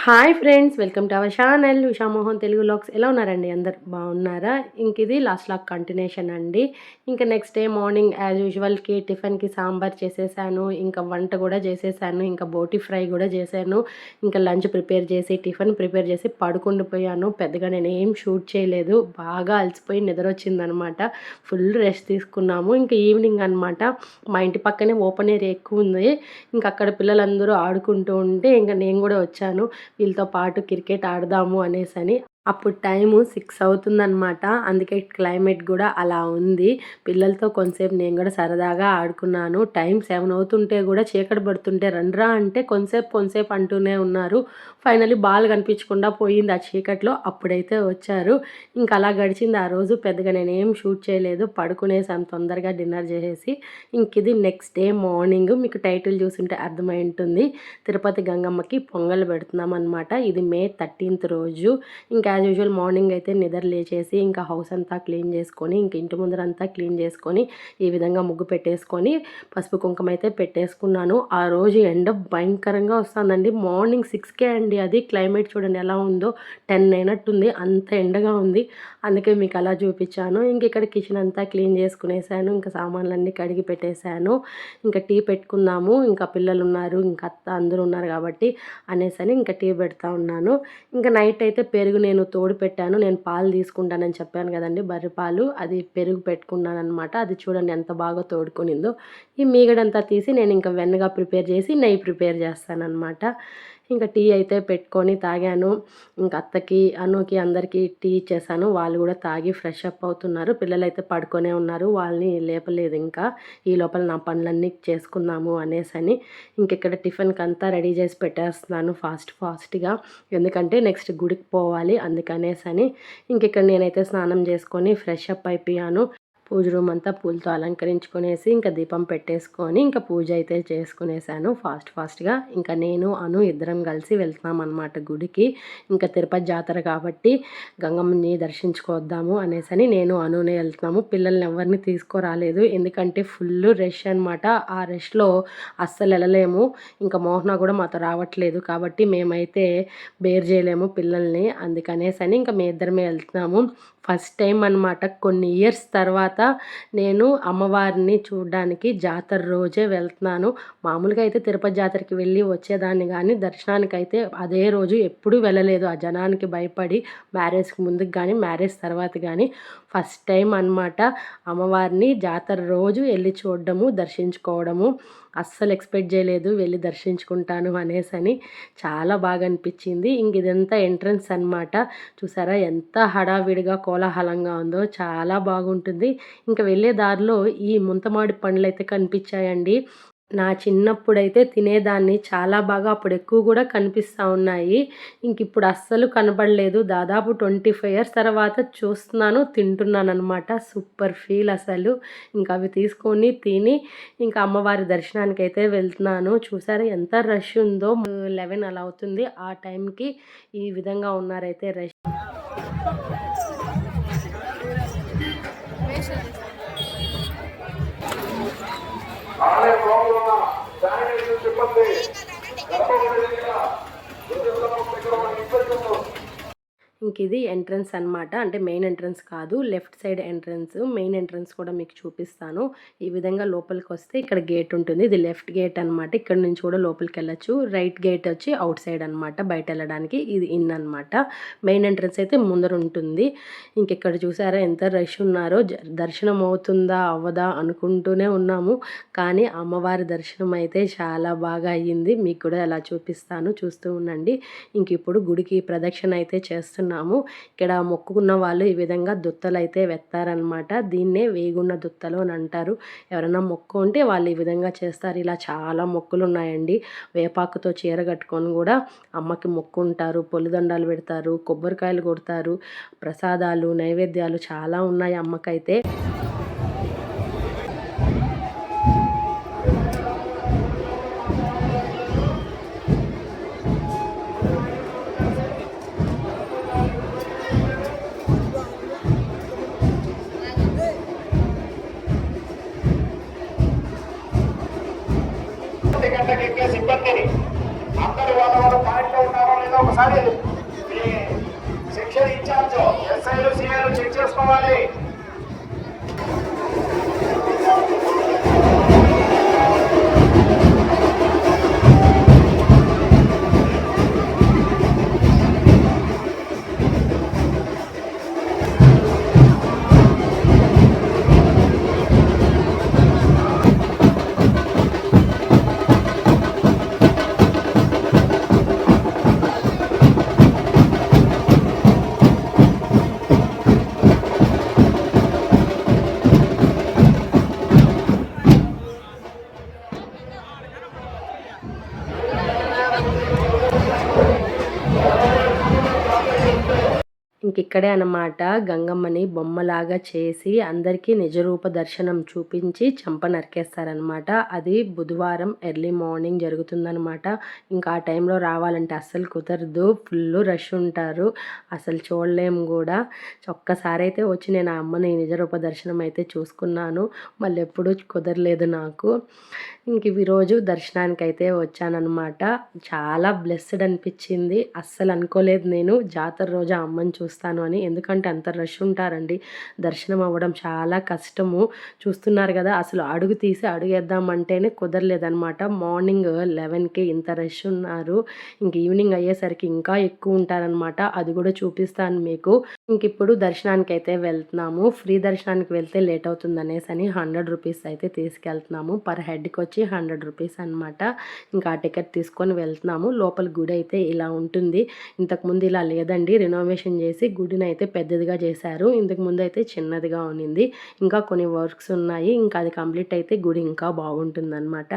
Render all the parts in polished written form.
Hi friends, welcome to our channel Ushamohan Telugu vlogs. ఎలా ఉన్నారండి? అందరు బాగున్నారా? ఇది లాస్ట్ లాగ్ కంటిన్యూషన్ అండి. ఇంకా నెక్స్ట్ డే మార్నింగ్ యాజ్ యూజువల్కి టిఫిన్కి సాంబార్ చేసేసాను. ఇంకా వంట కూడా చేసేసాను. ఇంకా బోటి ఫ్రై కూడా చేశాను. ఇంకా లంచ్ ప్రిపేర్ చేసి టిఫిన్ ప్రిపేర్ చేసి పడుకుండిపోయాను. పెద్దగా నేను ఏం షూట్ చేయలేదు. బాగా అలసిపోయి నిద్ర వచ్చిందనమాట. ఫుల్ రెస్ట్ తీసుకున్నాము. ఇంకా ఈవినింగ్ అనమాట. మా ఇంటి పక్కనే ఓపెన్ ఏరియా ఎక్కువ ఉంది. ఇంకా అక్కడ పిల్లలందరూ ఆడుకుంటూ ఉంటే ఇంకా నేను కూడా వచ్చాను. వీళ్ళతో పాటు క్రికెట్ ఆడదాము అనేసని. అప్పుడు టైము 6 అవుతుందనమాట. అందుకే క్లైమేట్ కూడా అలా ఉంది. పిల్లలతో కొంతసేపు నేను కూడా సరదాగా ఆడుకున్నాను. టైం 7 అవుతుంటే కూడా చీకటి పడుతుంటే రండ్రా అంటే కొంతసేపు అంటూనే ఉన్నారు. ఫైనల్లీ బాల్ కనిపించకుండా పోయింది ఆ చీకట్లో. అప్పుడైతే వచ్చారు. ఇంకా అలా గడిచింది ఆ రోజు. పెద్దగా నేనేం షూట్ చేయలేదు. పడుకునేసాను తొందరగా డిన్నర్ చేసేసి. ఇది నెక్స్ట్ డే మార్నింగ్. మీకు టైటిల్ చూస్తుంటే అర్థమై ఉంటుంది. తిరుపతి గంగమ్మకి పొంగల్ పెడుతున్నాం అనమాట. ఇది May 13th రోజు. ఇంకా యాజ్ యూజువల్ మార్నింగ్ అయితే నిద్ర లేచేసి ఇంకా హౌస్ అంతా క్లీన్ చేసుకొని ఇంక ఇంటి ముందరంతా క్లీన్ చేసుకొని ఈ విధంగా ముగ్గు పెట్టేసుకొని పసుపు కుంకుమ అయితే పెట్టేసుకున్నాను. ఆ రోజు ఎండ భయంకరంగా వస్తుందండి. మార్నింగ్ 6కే అండి. అది క్లైమేట్ చూడండి ఎలా ఉందో. 10 అయినట్టుంది. అంత ఎండగా ఉంది. అందుకే మీకు అలా చూపించాను. ఇంక ఇక్కడ కిచెన్ అంతా క్లీన్ చేసుకునేసాను. ఇంకా సామాన్లన్నీ కడిగి పెట్టేశాను. ఇంకా టీ పెట్టుకుందాము. ఇంకా పిల్లలు ఉన్నారు, ఇంకా అత్త అందరూ ఉన్నారు కాబట్టి అనేసని ఇంకా టీ పెడతా ఉన్నాను. ఇంకా నైట్ అయితే పెరుగు నేను తోడు పెట్టాను. నేను పాలు తీసుకుంటానని చెప్పాను కదండి, బర్రె పాలు. అది పెరుగు పెట్టుకున్నాను అనమాట. అది చూడండి ఎంత బాగా తోడుకునిందో. ఈ మీగడంతా తీసి నేను ఇంకా వెన్నగా ప్రిపేర్ చేసి నెయ్యి ప్రిపేర్ చేస్తానన్నమాట. ఇంకా టీ అయితే పెట్టుకొని తాగాను. ఇంకా అత్తకి అనుకి అందరికీ టీ ఇచ్చేసాను. వాళ్ళు కూడా తాగి ఫ్రెష్ అప్ అవుతున్నారు. పిల్లలైతే పడుకొనే ఉన్నారు. వాళ్ళని లేపలేదు. ఇంకా ఈ లోపల నా పనులన్నీ చేసుకుందాము అనేసని ఇక్కడ టిఫిన్కి అంతా రెడీ చేసి పెట్టేస్తున్నాను ఫాస్ట్గా. ఎందుకంటే నెక్స్ట్ గుడికి పోవాలి అందుకనేసని. ఇక్కడ నేనైతే స్నానం చేసుకొని ఫ్రెష్ అప్ అయిపోయాను. పూజ రూమ్ అంతా పూలతో అలంకరించుకునేసి ఇంకా దీపం పెట్టేసుకొని ఇంకా పూజ అయితే చేసుకునేసాను ఫాస్ట్గా. ఇంకా నేను ఇద్దరం కలిసి వెళ్తున్నాం అనమాట గుడికి. ఇంకా తిరుపతి జాతర కాబట్టి గంగమ్మని దర్శించుకోద్దాము అనేసని నేను అనునే వెళ్తున్నాము. పిల్లల్ని ఎవరిని తీసుకురాలేదు. ఎందుకంటే ఫుల్ రష్ అనమాట. ఆ రష్లో అస్సలు వెళ్ళలేము. ఇంకా మోహన కూడా మాతో రావట్లేదు కాబట్టి మేమైతే బేర్ చేయలేము పిల్లల్ని. అందుకనేసని ఇంకా మేము ఇద్దరమే వెళ్తున్నాము. ఫస్ట్ టైం అనమాట కొన్ని ఇయర్స్ తర్వాత నేను అమ్మవారిని చూడడానికి జాతర రోజే వెళ్తున్నాను. మామూలుగా అయితే తిరుపతి జాతరకి వెళ్ళి వచ్చేదాన్ని కానీ దర్శనానికి అయితే అదే రోజు ఎప్పుడూ వెళ్ళలేదు. ఆ జనానికి భయపడి మ్యారేజ్కి ముందుకు కానీ మ్యారేజ్ తర్వాత కానీ ఫస్ట్ టైం అనమాట అమ్మవారిని జాతర రోజు వెళ్ళి చూడడము, దర్శించుకోవడము. అస్సలు ఎక్స్పెక్ట్ చేయలేదు వెళ్ళి దర్శించుకుంటాను అనేసని. చాలా బాగా అనిపించింది. ఇదంతా ఎంట్రన్స్ అనమాట. చూసారా ఎంత హడావిడిగా కోలాహలంగా ఉందో. చాలా బాగుంటుంది. ఇంకా వెళ్ళే దారిలో ఈ ముంతమాడి పండ్లు అయితే కనిపించాయండి. నా చిన్నప్పుడైతే తినేదాన్ని చాలా బాగా. అప్పుడు ఎక్కువ కూడా కనిపిస్తూ ఉన్నాయి. ఇప్పుడు అస్సలు కనబడలేదు. దాదాపు 25 ఇయర్స్ తర్వాత చూస్తున్నాను, తింటున్నాను అనమాట. సూపర్ ఫీల్ అసలు. ఇంకా అవి తీసుకొని తిని ఇంకా అమ్మవారి దర్శనానికి అయితే వెళ్తున్నాను. చూసారా ఎంత రష్ ఉందో. 11 అలా అవుతుంది. ఆ టైంకి ఈ విధంగా ఉన్నారైతే రష్. చెప్పండి. ఇది ఎంట్రన్స్ అనమాట. అంటే మెయిన్ ఎంట్రన్స్ కాదు, left side entrance. Main entrance కూడా మీకు చూపిస్తాను. ఈ విధంగా లోపలికి వస్తే ఇక్కడ గేట్ ఉంటుంది. ఇది లెఫ్ట్ గేట్ అనమాట. ఇక్కడ నుంచి కూడా లోపలికి వెళ్ళచ్చు. రైట్ గేట్ వచ్చి అవుట్ సైడ్ అనమాట, బయట వెళ్ళడానికి. ఇది ఇన్ అనమాట. మెయిన్ ఎంట్రన్స్ అయితే ముందర ఉంటుంది. ఇక్కడ చూసారా ఎంత రష్ ఉన్నారో. దర్శనం అవుతుందా అవ్వదా అనుకుంటూనే ఉన్నాము. కానీ అమ్మవారి దర్శనం అయితే చాలా బాగా అయ్యింది. మీకు కూడా ఎలా చూపిస్తాను, చూస్తూ ఉండండి. ఇప్పుడు గుడికి ప్రదక్షిణ అయితే చేస్తున్నాము. ఇక్కడ మొక్కుకున్న వాళ్ళు ఈ విధంగా దుత్తలు అయితే వెత్తారనమాట. దీన్నే వేగున్న దుత్తలు అని అంటారు. ఎవరైనా మొక్కు ఉంటే వాళ్ళు ఈ విధంగా చేస్తారు. ఇలా చాలా మొక్కులు ఉన్నాయండి. వేపాకుతో చీర కట్టుకొని కూడా అమ్మకి మొక్కుంటారు. పొలిదండాలు పెడతారు, కొబ్బరికాయలు కొడతారు, ప్రసాదాలు నైవేద్యాలు చాలా ఉన్నాయి అమ్మకైతే. సిబ్బందిని అందరూ వాళ్ళ పాయింట్లో ఉన్నారో లేదో ఒకసారి ఒకసారి మీ సెక్షన్ ఇన్ఛార్జ్ ఎస్ఐలు సిఐలు చెక్ చేసుకోవాలి. ఇంకిక్కడే అన్నమాట గంగమ్మని బొమ్మలాగా చేసి అందరికీ నిజరూప దర్శనం చూపించి చంప నరికేస్తారనమాట. అది బుధవారం ఎర్లీ మార్నింగ్ జరుగుతుందనమాట. ఇంకా ఆ టైంలో రావాలంటే అస్సలు కుదరదు, ఫుల్ రష్ ఉంటారు, అసలు చూడలేము కూడా. ఒక్కసారి అయితే వచ్చి నేను ఆ అమ్మని నిజరూప దర్శనం అయితే చూసుకున్నాను, మళ్ళీ ఎప్పుడూ కుదరలేదు నాకు. ఇంక ఈరోజు దర్శనానికి అయితే వచ్చానమాట. చాలా బ్లెస్డ్ అనిపించింది. అస్సలు అనుకోలేదు నేను జాతర రోజు ఆ అమ్మని చూస్తాను అని, ఎందుకంటే అంత రష్ ఉంటారండి. దర్శనం అవ్వడం చాలా కష్టము. చూస్తున్నారు కదా, అసలు అడుగు తీసి అడుగేద్దామంటేనే కుదరలేదనమాట. మార్నింగ్ 11కి ఇంత రష్ ఉన్నారు. ఇంక ఈవినింగ్ అయ్యేసరికి ఇంకా ఎక్కువ ఉంటారనమాట. అది కూడా చూపిస్తాను మీకు. ఇంక ఇప్పుడు దర్శనానికి అయితే వెళ్తున్నాము. ఫ్రీ దర్శనానికి వెళ్తే లేట్ అవుతుంది అనేసి అని 100 రూపీస్ అయితే తీసుకెళ్తున్నాము. పర్ హెడ్కి వచ్చి 100 రూపీస్ అనమాట. ఇంకా ఆ టికెట్ తీసుకొని వెళ్తున్నాము. లోపల గుడి అయితే ఇలా ఉంటుంది. ఇంతకుముందు ఇలా లేదండి, రెనోవేషన్ చేసి గుడిని అయితే పెద్దదిగా చేశారు. ఇంతకుముందు అయితే చిన్నదిగా ఉన్నింది. ఇంకా కొన్ని వర్క్స్ ఉన్నాయి. ఇంకా అది కంప్లీట్ అయితే గుడి ఇంకా బాగుంటుందన్నమాట.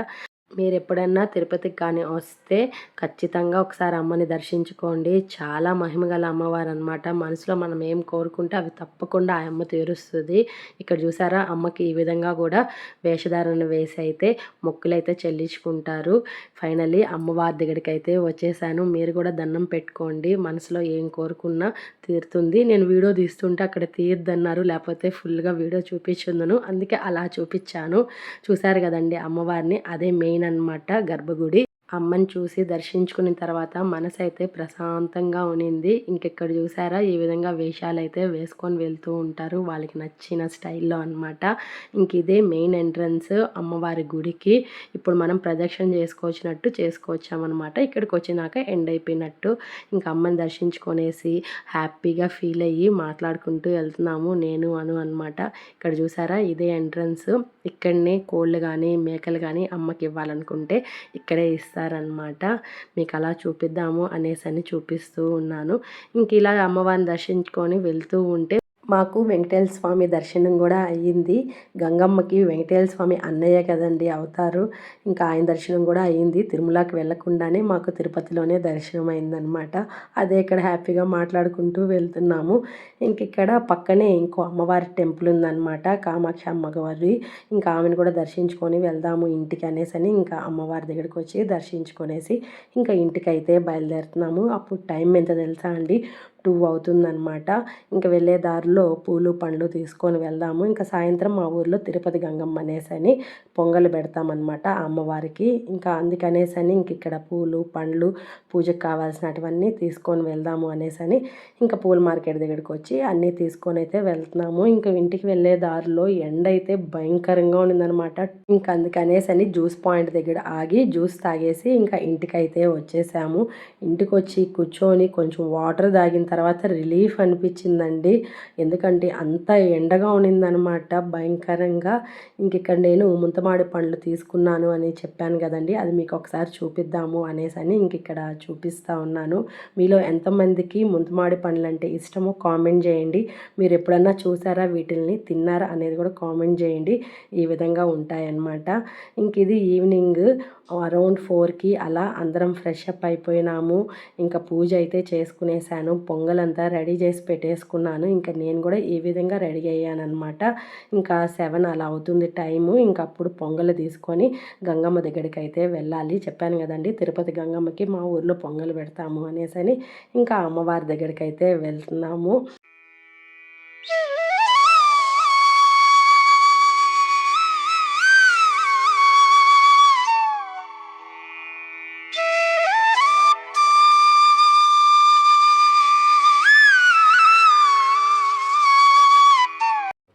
మీరు ఎప్పుడన్నా తిరుపతికి కానీ వస్తే ఖచ్చితంగా ఒకసారి అమ్మని దర్శించుకోండి. చాలా మహిమగల అమ్మవారు అనమాట. మనసులో మనం ఏం కోరుకుంటే అవి తప్పకుండా ఆ అమ్మ తీరుస్తుంది. ఇక్కడ చూసారా, అమ్మకి ఈ విధంగా కూడా వేషధారణ వేసి అయితే మొక్కులు అయితే చెల్లించుకుంటారు. ఫైనల్లీ అమ్మవారి దగ్గరికి అయితే వచ్చేసాను. మీరు కూడా దండం పెట్టుకోండి, మనసులో ఏం కోరుకున్నా తీరుతుంది. నేను వీడియో తీస్తుంటే అక్కడ తీయద్దన్నారు, లేకపోతే ఫుల్గా వీడియో చూపించుందును, అందుకే అలా చూపించాను. చూసారు కదండి అమ్మవారిని, అదే మెయిన్ అనమాట గర్భగుడి. అమ్మని చూసి దర్శించుకున్న తర్వాత మనసు అయితే ప్రశాంతంగా ఉన్నింది. ఇంకెక్కడ చూసారా, ఈ విధంగా వేషాలు అయితే వేసుకొని వెళ్తూ ఉంటారు వాళ్ళకి నచ్చిన స్టైల్లో అనమాట. ఇంక ఇదే మెయిన్ ఎంట్రన్స్ అమ్మవారి గుడికి. ఇప్పుడు మనం ప్రదక్షిణ చేసుకోవచ్చినట్టు చేసుకోవచ్చామన్నమాట. ఇక్కడికి వచ్చినాక ఎండ్ అయిపోయినట్టు. ఇంకా అమ్మని దర్శించుకొనేసి హ్యాపీగా ఫీల్ అయ్యి మాట్లాడుకుంటూ వెళ్తున్నాము నేను అనమాట. ఇక్కడ చూసారా, ఇదే ఎంట్రన్స్. ఇక్కడనే కోళ్ళు కానీ మేకలు కానీ అమ్మకి ఇవ్వాలనుకుంటే ఇక్కడే ఇస్తారనమాట. మీకు అలా చూపిద్దాము అనేసి అని చూపిస్తూ ఉన్నాను. ఇంక ఇలా అమ్మవారిని దర్శించుకొని వెళ్తూ ఉంటే మాకు వెంకటేశ్వర స్వామి దర్శనం కూడా అయ్యింది. గంగమ్మకి వెంకటేశ్వర స్వామి అన్నయ్య కదండి అవుతారు. ఇంకా ఆయన దర్శనం కూడా అయ్యింది. తిరుమలకి వెళ్ళకుండానే మాకు తిరుపతిలోనే దర్శనం అయిందనమాట. అదే ఇక్కడ హ్యాపీగా మాట్లాడుకుంటూ వెళ్తున్నాము. ఇంక ఇక్కడ పక్కనే ఇంకో అమ్మవారి టెంపుల్ ఉందన్నమాట, కామాక్షి అమ్మవారి. ఇంకా ఆమెను కూడా దర్శించుకొని వెళ్దాము ఇంటికి అనేసి అని ఇంకా అమ్మవారి దగ్గరికి వచ్చి దర్శించుకొనేసి ఇంకా ఇంటికి అయితే బయలుదేరుతున్నాము. అప్పుడు టైం ఎంత తెలుసా అండి, 2 అవుతుందన్నమాట. ఇంకా వెళ్ళే దారిలో పూలు పండ్లు తీసుకొని వెళ్దాము. ఇంకా సాయంత్రం మా ఊర్లో తిరుపతి గంగమ్మ అనేసని పొంగలు పెడతామన్నమాట అమ్మవారికి. ఇంకా అందుకనేసని ఇంక ఇక్కడ పూలు పండ్లు పూజకు కావాల్సినటువన్నీ తీసుకొని వెళ్దాము అనేసని ఇంకా పూల మార్కెట్ దగ్గరికి వచ్చి అన్నీ తీసుకొని అయితే వెళ్తున్నాము. ఇంకా ఇంటికి వెళ్ళే దారిలో ఎండ అయితే భయంకరంగా ఉండిందనమాట. ఇంకా అందుకనేసని జ్యూస్ పాయింట్ దగ్గర ఆగి జ్యూస్ తాగేసి ఇంకా ఇంటికైతే వచ్చేసాము. ఇంటికి వచ్చి కూర్చొని కొంచెం వాటర్ తాగిన తర్వాత రిలీఫ్ అనిపించిందండి. ఎందుకంటే అంత ఎండగా ఉన్నిందనమాట భయంకరంగా. ఇంక ఇక్కడ నేను ముంతమాడి పండ్లు తీసుకున్నాను అని చెప్పాను కదండి, అది మీకు ఒకసారి చూపిద్దాము అనేసి అని ఇంక ఇక్కడ చూపిస్తూ ఉన్నాను. మీలో ఎంతమందికి ముంతమాడి పండ్లు అంటే ఇష్టమో కామెంట్ చేయండి. మీరు ఎప్పుడన్నా చూసారా, వీటిల్ని తిన్నారా అనేది కూడా కామెంట్ చేయండి. ఈ విధంగా ఉంటాయన్నమాట. ఇంక ఇది ఈవినింగ్ అరౌండ్ 4కి అలా అందరం ఫ్రెష్ అప్ అయిపోయినాము. ఇంకా పూజ అయితే చేసుకునేసాను. పొంగలంతా రెడీ చేసి పెట్టేసుకున్నాను. ఇంకా నేను కూడా ఈ విధంగా రెడీ అయ్యానమాట. ఇంకా 7 అలా అవుతుంది టైము. ఇంకా అప్పుడు పొంగలు తీసుకొని గంగమ్మ దగ్గరికి అయితే వెళ్ళాలి. చెప్పాను కదండి, తిరుపతి గంగమ్మకి మా ఊర్లో పొంగలు పెడతాము అనేసి అని ఇంకా అమ్మవారి దగ్గరికి అయితే వెళ్తున్నాము.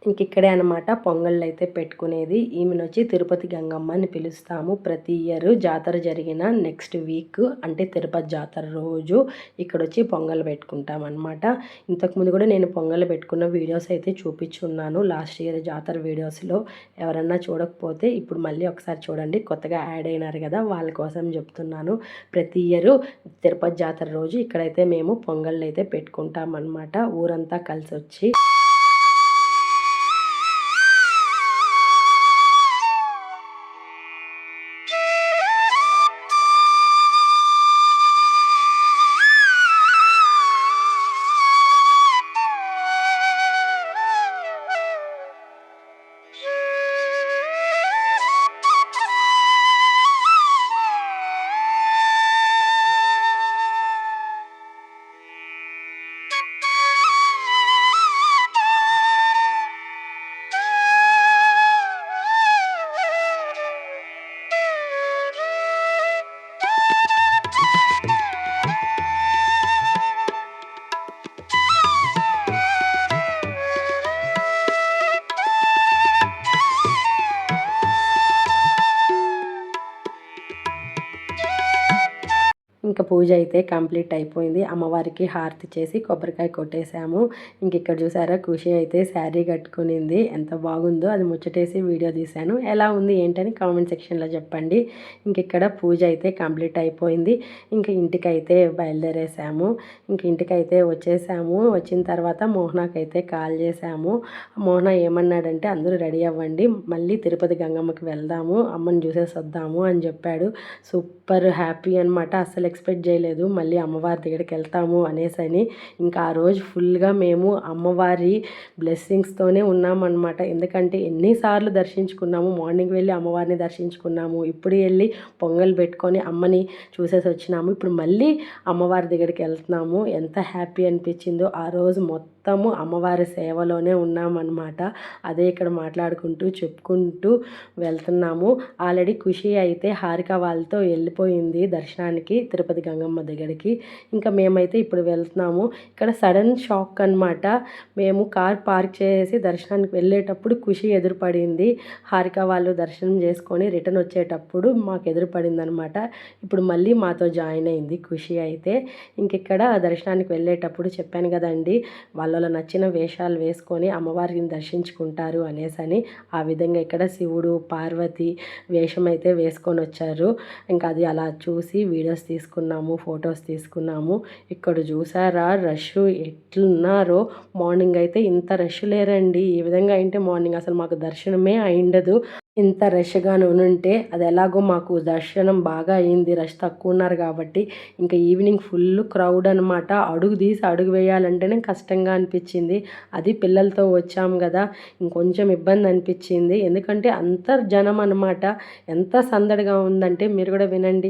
ఇక్కడే అనమాట పొంగళ్ళు అయితే పెట్టుకునేది. ఈమెను వచ్చి తిరుపతి గంగమ్మ అని పిలుస్తాము. ప్రతి ఇయర్ జాతర జరిగిన నెక్స్ట్ వీక్ అంటే తిరుపతి జాతర రోజు ఇక్కడ వచ్చి పొంగల్ పెట్టుకుంటాం అనమాట. ఇంతకుముందు కూడా నేను పొంగల్ పెట్టుకున్న వీడియోస్ అయితే చూపించున్నాను లాస్ట్ ఇయర్ జాతర వీడియోస్లో. ఎవరన్నా చూడకపోతే ఇప్పుడు మళ్ళీ ఒకసారి చూడండి, కొత్తగా యాడ్ అయినారు కదా వాళ్ళ కోసం చెప్తున్నాను. ప్రతి ఇయర్ తిరుపతి జాతర రోజు ఇక్కడైతే మేము పొంగళ్ళు అయితే పెట్టుకుంటాం అనమాట, ఊరంతా కలిసి వచ్చి. ఇంకా పూజ అయితే కంప్లీట్ అయిపోయింది. అమ్మవారికి హారతి చేసి కొబ్బరికాయ కొట్టేశాము. ఇక్కడ చూసారా ఖుషి అయితే శారీ కట్టుకునింది, ఎంత బాగుందో. అది ముచ్చటేసి వీడియో తీశాను. ఎలా ఉంది ఏంటని కామెంట్ సెక్షన్లో చెప్పండి. ఇక్కడ పూజ అయితే కంప్లీట్ అయిపోయింది. ఇంటికైతే బయలుదేరేసాము. ఇంటికైతే వచ్చేసాము. వచ్చిన తర్వాత మోహనాకైతే కాల్ చేసాము. మోహన ఏమన్నాడంటే అందరూ రెడీ అవ్వండి, మళ్ళీ తిరుపతి గంగమ్మకి వెళ్దాము, అమ్మని చూసేసి వద్దాము అని చెప్పాడు. సూపర్ హ్యాపీ అనమాట. అసలు ఎక్స్పెక్ట్ చేయలేదు మళ్ళీ అమ్మవారి దగ్గరికి వెళ్తాము అనేసని. ఆ రోజు ఫుల్గా మేము అమ్మవారి బ్లెస్సింగ్స్తోనే ఉన్నామన్నమాట. ఎందుకంటే ఎన్నిసార్లు దర్శించుకున్నాము, మార్నింగ్ వెళ్ళి అమ్మవారిని దర్శించుకున్నాము, ఇప్పుడు వెళ్ళి పొంగల్ పెట్టుకొని అమ్మని చూసేసి వచ్చినాము, ఇప్పుడు మళ్ళీ అమ్మవారి దగ్గరికి వెళ్తున్నాము. ఎంత హ్యాపీ అనిపించిందో. ఆ రోజు మొత్తము అమ్మవారి సేవలోనే ఉన్నామన్నమాట. అదే ఇక్కడ మాట్లాడుకుంటూ చెప్పుకుంటూ వెళ్తున్నాము. ఆల్రెడీ ఖుషి అయితే హారిక వాళ్ళతో వెళ్ళిపోయింది దర్శనానికి తిరుపతి గంగమ్మ దగ్గరికి. మేమైతే ఇప్పుడు వెళ్తున్నాము. ఇక్కడ సడన్ షాక్ అనమాట. మేము కార్ పార్క్ చేసి దర్శనానికి వెళ్ళేటప్పుడు ఖుషి ఎదురుపడింది. హారిక వాళ్ళు దర్శనం చేసుకొని రిటర్న్ వచ్చేటప్పుడు మాకు ఎదురుపడింది అనమాట. ఇప్పుడు మళ్ళీ మాతో జాయిన్ అయింది ఖుషి అయితే. ఇక్కడ దర్శనానికి వెళ్ళేటప్పుడు చెప్పాను కదండి, వాళ్ళ నచ్చిన వేషాలు వేసుకొని అమ్మవారిని దర్శించుకుంటారు అనేసని. ఆ విధంగా ఇక్కడ శివుడు పార్వతి వేషం అయితే వేసుకొని వచ్చారు. అది అలా చూసి వీడియోస్ తీసుకున్నాము, ఫొటోస్ తీసుకున్నాము. ఇక్కడ చూసారా రష్ ఎట్లున్నారో. మార్నింగ్ అయితే ఇంత రష్ లేరండి. ఈ విధంగా అయితే మార్నింగ్ అసలు మాకు దర్శనమే అయిండదు. ఇంత రష్గా ఉంటే అది ఎలాగో మాకు దర్శనం బాగా అయింది, రష్ తక్కువ ఉన్నారు కాబట్టి. ఈవినింగ్ ఫుల్ క్రౌడ్ అనమాట. అడుగు తీసి అడుగు వేయాలంటేనే కష్టంగా అనిపించింది. అది పిల్లలతో వచ్చాము కదా, ఇంకొంచెం ఇబ్బంది అనిపించింది. ఎందుకంటే అంత జనం అనమాట. ఎంత సందడిగా ఉందంటే మీరు కూడా వినండి.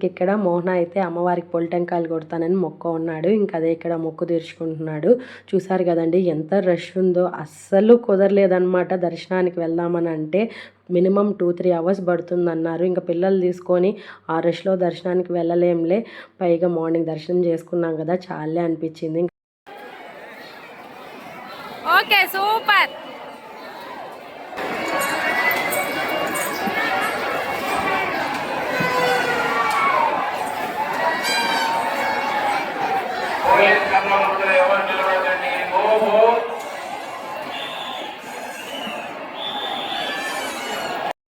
ఇక్కడ మోహన అయితే అమ్మవారికి పొలిటెంకాయలు కొడతానని మొక్క ఉన్నాడు. అదే ఇక్కడ మొక్కు తీర్చుకుంటున్నాడు. చూసారు కదండి ఎంత రష్ ఉందో. అస్సలు కుదరలేదన్నమాట దర్శనానికి వెళ్దామని అంటే. మినిమం 2-3 అవర్స్ పడుతుందన్నారు. పిల్లలు తీసుకొని ఆ రష్లో దర్శనానికి వెళ్ళలేంలే, పైగా మార్నింగ్ దర్శనం చేసుకున్నాం కదా చాలే అనిపించింది. Okay super.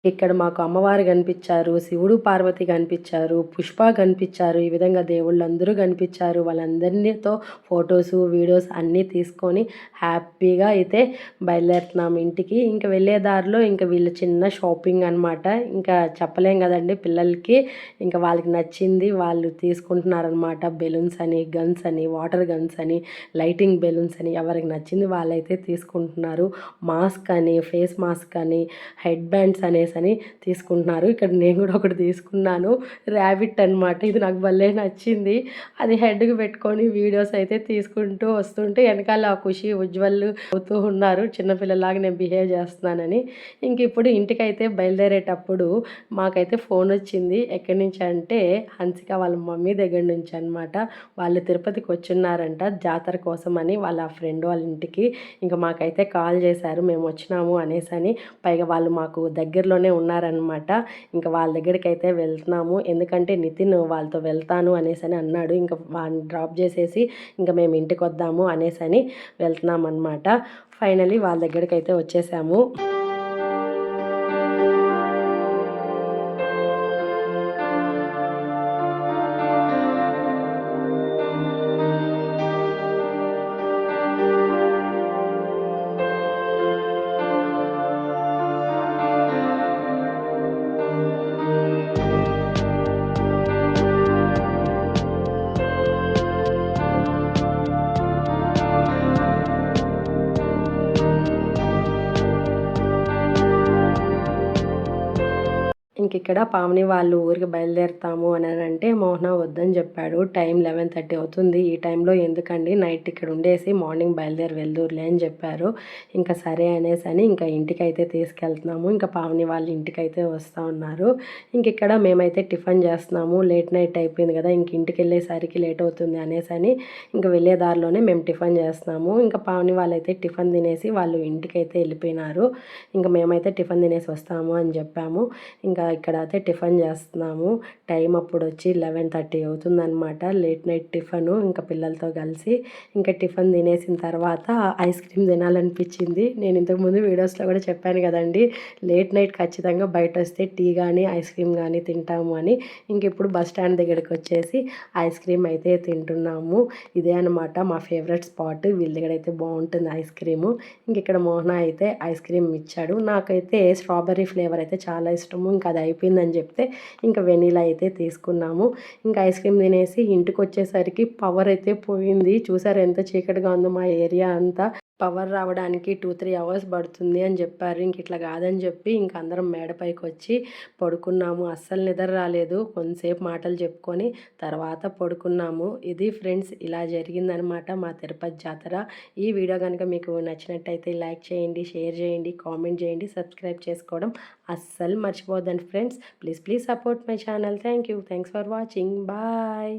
ఇక్కడ మాకు అమ్మవారు కనిపించారు, శివుడు పార్వతి కనిపించారు, పుష్ప కనిపించారు. ఈ విధంగా దేవుళ్ళందరూ కనిపించారు. వాళ్ళందరితో ఫొటోసు వీడియోస్ అన్నీ తీసుకొని హ్యాపీగా అయితే బయలుదేరుతున్నాము ఇంటికి. ఇంకా వెళ్ళే దారిలో ఇంకా వీళ్ళు చిన్న షాపింగ్ అనమాట. ఇంకా చెప్పలేం కదండి పిల్లలకి. ఇంకా వాళ్ళకి నచ్చింది వాళ్ళు తీసుకుంటున్నారనమాట. బెలూన్స్ అని, గన్స్ అని, వాటర్ గన్స్ అని, లైటింగ్ బెలూన్స్ అని ఎవరికి నచ్చింది వాళ్ళైతే తీసుకుంటున్నారు. మాస్క్ అని, ఫేస్ మాస్క్ అని, హెడ్ బ్యాండ్స్ అనేసి అని తీసుకుంటున్నారు. ఇక్కడ నేను కూడా ఒకటి తీసుకున్నాను, ర్యాబిట్ అనమాట. ఇది నాకు భలే నచ్చింది. అది హెడ్కి పెట్టుకొని వీడియోస్ అయితే తీసుకుంటూ వస్తుంటే వెనకాల ఖుషి ఉజ్వల్ అవుతూ ఉన్నారు, చిన్నపిల్లలాగా నేను బిహేవ్ చేస్తున్నానని. ఇంక ఇప్పుడు ఇంటికైతే బయలుదేరేటప్పుడు మాకైతే ఫోన్ వచ్చింది. ఎక్కడి నుంచి అంటే హన్సిక వాళ్ళ మమ్మీ దగ్గర నుంచి అనమాట. వాళ్ళు తిరుపతికి వచ్చున్నారంట జాతర కోసం అని, వాళ్ళ ఫ్రెండ్ వాళ్ళ ఇంటికి. ఇంకా మాకైతే కాల్ చేశారు మేము వచ్చినాము అనేసి అని. పైగా వాళ్ళు మాకు దగ్గరలోనే ఉన్నారనమాట. ఇంకా వాళ్ళ దగ్గరికి అయితే వెళ్తున్నాము. ఎందుకంటే నితిన్ వాళ్ళతో వెళ్తాను అనేసి అని అన్నాడు. ఇంకా వాళ్ళని డ్రాప్ చేసేసి ఇంకా మేము ఇంటికి వద్దాము అనేసి అని వెళ్తున్నాం అనమాట. ఫైనలీ వాళ్ళ దగ్గరికి అయితే వచ్చేసాము. ఇక్కడ పావని వాళ్ళు ఊరికి బయలుదేరుతాము అని అంటే మోహన వద్దని చెప్పాడు. టైం 11:30 అవుతుంది. ఈ టైంలో ఎందుకండి, నైట్ ఇక్కడ ఉండేసి మార్నింగ్ బయలుదేరి వెళ్దూరులే అని చెప్పారు. ఇంకా సరే అనేసి అని ఇంకా ఇంటికైతే తీసుకెళ్తున్నాము. ఇంకా పావని వాళ్ళు ఇంటికైతే వస్తూ ఉన్నారు. ఇంక ఇక్కడ మేమైతే టిఫిన్ చేస్తున్నాము. లేట్ నైట్ అయిపోయింది కదా, ఇంక ఇంటికి వెళ్ళేసరికి లేట్ అవుతుంది అనేసి అని ఇంకా వెళ్ళే దారిలోనే మేము టిఫిన్ చేస్తున్నాము. ఇంకా పావని వాళ్ళైతే టిఫిన్ తినేసి వాళ్ళు ఇంటికైతే వెళ్ళిపోయినారు. ఇంకా మేమైతే టిఫిన్ తినేసి వస్తాము అని చెప్పాము. ఇంకా ఇక్కడ అయితే టిఫిన్ చేస్తున్నాము. టైం అప్పుడు వచ్చి 11:30 అవుతుందన్నమాట. లేట్ నైట్ టిఫను ఇంకా పిల్లలతో కలిసి. ఇంకా టిఫిన్ తినేసిన తర్వాత ఐస్ క్రీమ్ తినాలనిపించింది. నేను ఇంతకుముందు వీడియోస్లో కూడా చెప్పాను కదండి, లేట్ నైట్ ఖచ్చితంగా బయట వస్తే టీ కానీ ఐస్ క్రీమ్ కానీ తింటాము అని. ఇంక ఇప్పుడు బస్ స్టాండ్ దగ్గరికి వచ్చేసి ఐస్ క్రీమ్ అయితే తింటున్నాము. ఇదే అనమాట మా ఫేవరెట్ స్పాట్. వీళ్ళ దగ్గర అయితే బాగుంటుంది ఐస్ క్రీము. ఇంక ఇక్కడ మోహన అయితే ఐస్ క్రీమ్ ఇచ్చాడు. నాకైతే స్ట్రాబెర్రీ ఫ్లేవర్ అయితే చాలా ఇష్టము. ఇంకా అది అయిపోయిందని చెప్తే ఇంకా వెనీలా అయితే తీసుకున్నాము. ఇంకా ఐస్ క్రీమ్ తినేసి ఇంటికి వచ్చేసరికి పవర్ అయితే పోయింది. చూసారు ఎంత చీకటిగా ఉందో మా ఏరియా అంతా. పవర్ రావడానికి 2-3 అవర్స్ పడుతుంది అని చెప్పారు. ఇంక ఇట్లా కాదని చెప్పి ఇంక అందరం మేడపైకి వచ్చి పడుకున్నాము. అస్సలు నిద్ర రాలేదు. కొంతసేపు మాటలు చెప్పుకొని తర్వాత పడుకున్నాము. ఇది ఫ్రెండ్స్, ఇలా జరిగిందనమాట మా తిరుపతి జాతర. ఈ వీడియో కనుక మీకు నచ్చినట్టయితే లైక్ చేయండి, షేర్ చేయండి, కామెంట్ చేయండి, సబ్స్క్రైబ్ చేసుకోవడం అస్సలు మర్చిపోద్దండి friends. Please support my channel. Thank you. Thanks for watching. Bye.